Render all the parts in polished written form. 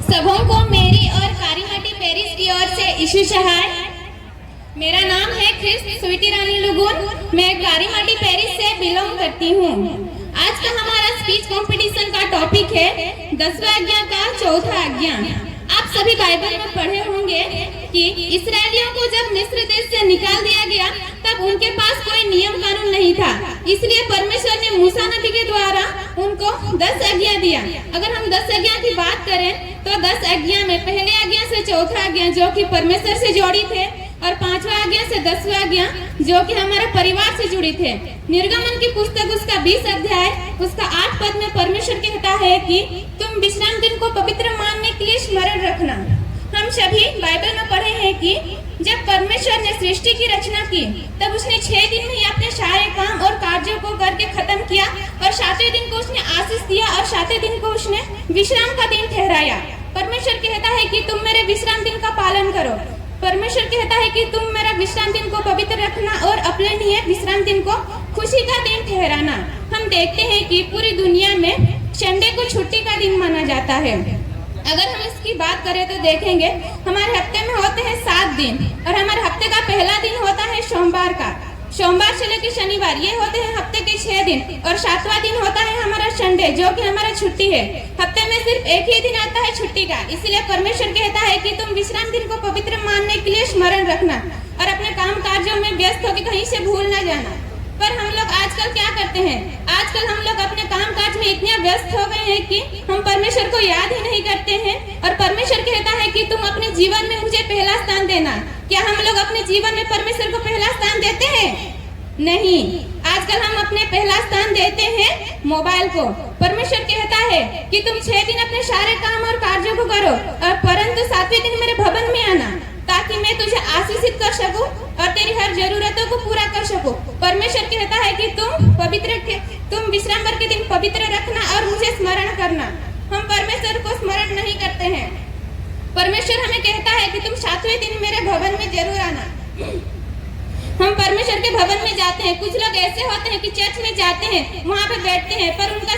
सबों को मेरी और कारीमाटी पेरिस की ओर से इशू सहाय। मेरा नाम है क्रिस स्वीटी रानी लुगुन। मैं कारीमाटी पेरिस से बिलोंग करती हूँ। आज का हमारा स्पीच कंपटीशन का टॉपिक है 10वां आज्ञा का चौथा आज्ञा। आप सभी बाइबल में पढ़े होंगे कि इस्राएलियों को जब मिस्र देश से निकाल दिया गया तब उनके पास कोई नियम कानून नहीं था, इसलिए परमेश्वर ने मूसा नबी के द्वारा उनको 10 आज्ञा दिया। अगर हम 10 आज्ञा की बात करें तो 10 आज्ञा में पहले आज्ञा से चौथा आज्ञा जो कि परमेश्वर से जोड़ी थे और 5वां आज्ञा से 10वां आज्ञा जो कि हमारे परिवार से जुड़ी थे। निर्गमन की पुस्तक उसका 20 अध्याय उसका 8 पद में परमेश्वर कहता है कि तुम विश्राम दिन को पवित्र मानने के लिए स्मरण रखना। हम सभी बाइबल में पढ़े हैं कि जब परमेश्वर ने सृष्टि की रचना की तब उसने 6 दिन में ही अपने सारे काम और कार्यों को करके खत्म किया और 7वें दिन को उसने आशीष दिया और 7वें दिन को उसने विश्राम का दिन ठहराया। परमेश्वर कहता है कि तुम मेरे विश्राम दिन का पालन करो। परमेश्वर कहता है कि तुम मेरा विश्राम दिन को पवित्र रखना और अपने लिए विश्राम दिन को खुशी का दिन ठहराना। हम देखते हैं कि पूरी दुनिया में संडे को छुट्टी का दिन माना जाता है। अगर हम इसकी बात करें तो देखेंगे हमारे हफ्ते में होते हैं 7 दिन और हमारे हफ्ते का पहला दिन होता है सोमवार का। सोमवार से लेकर शनिवार ये होते हैं हफ्ते के 6 दिन और 7वां दिन होता है हमारा संडे जो कि हमारा छुट्टी है। हफ्ते में सिर्फ एक ही दिन आता है छुट्टी का, इसलिए परमेश्वर कहता है कि तुम विश्राम दिन को पवित्र मानने के लिए स्मरण रखना और अपने काम कार्यों में व्यस्त होकर कहीं से भूल न जाना। पर हम लोग आजकल क्या करते हैं? आजकल हम लोग अपने काम काज में इतने व्यस्त हो गए हैं कि हम परमेश्वर को याद ही नहीं करते हैं। और परमेश्वर कहता है कि तुम अपने जीवन में मुझे पहला स्थान देना। क्या हम लोग अपने जीवन में परमेश्वर को पहला स्थान देते हैं? नहीं। आजकल हम अपने पहला स्थान देते हैं मोबाइल को। परमेश्वर कहता है कि तुम 6 दिन अपने सारे काम और कार्यों को करो और परंतु 7वें दिन मेरे भवन में आना ताकि मैं तुझे आशीषित कर सकूं और तेरी हर जरूरतों को पूरा कर सकूं। परमेश्वर कहता है कि तुम विश्राम के दिन पवित्र रखना और मुझे स्मरण करना। हम परमेश्वर को स्मरण नहीं करते हैं। परमेश्वर हमें कहता है कि तुम 7वें दिन मेरे भवन में जरूर आना। हम परमेश्वर के भवन में जाते हैं। कुछ लोग ऐसे होते हैं कि चर्च में जाते हैं, वहाँ पे बैठते हैं पर उनका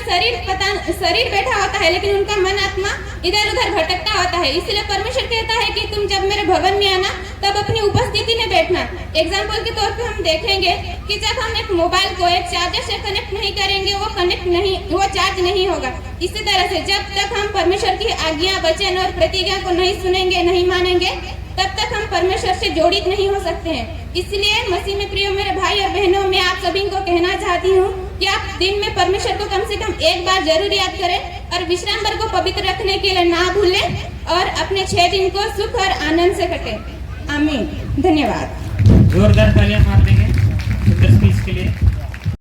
शरीर बैठा होता है लेकिन उनका मन आत्मा इधर उधर भटकता होता है। इसलिए परमेश्वर कहता है कि तुम जब मेरे भवन में आना तब अपनी उपस्थिति में बैठना। एग्जाम्पल के तौर पे हम देखेंगे कि जब हम एक मोबाइल को एक चार्जर से कनेक्ट नहीं करेंगे वो चार्ज नहीं होगा। इसी तरह से जब तक हम परमेश्वर की आज्ञा वचन और प्रतिज्ञा को नहीं सुनेंगे नहीं मानेंगे तब तक हम परमेश्वर से जोड़ित नहीं हो सकते हैं। इसलिए मसीह में प्रिय मेरे भाई और बहनों, मैं आप सभी को कहना चाहती हूँ कि आप दिन में परमेश्वर को कम से कम एक बार जरूर याद करें और विश्राम भर को पवित्र रखने के लिए ना भूलें और अपने 6 दिन को सुख और आनंद से कटें। आमीन। धन्यवाद। जोरदार तालियां मार दें।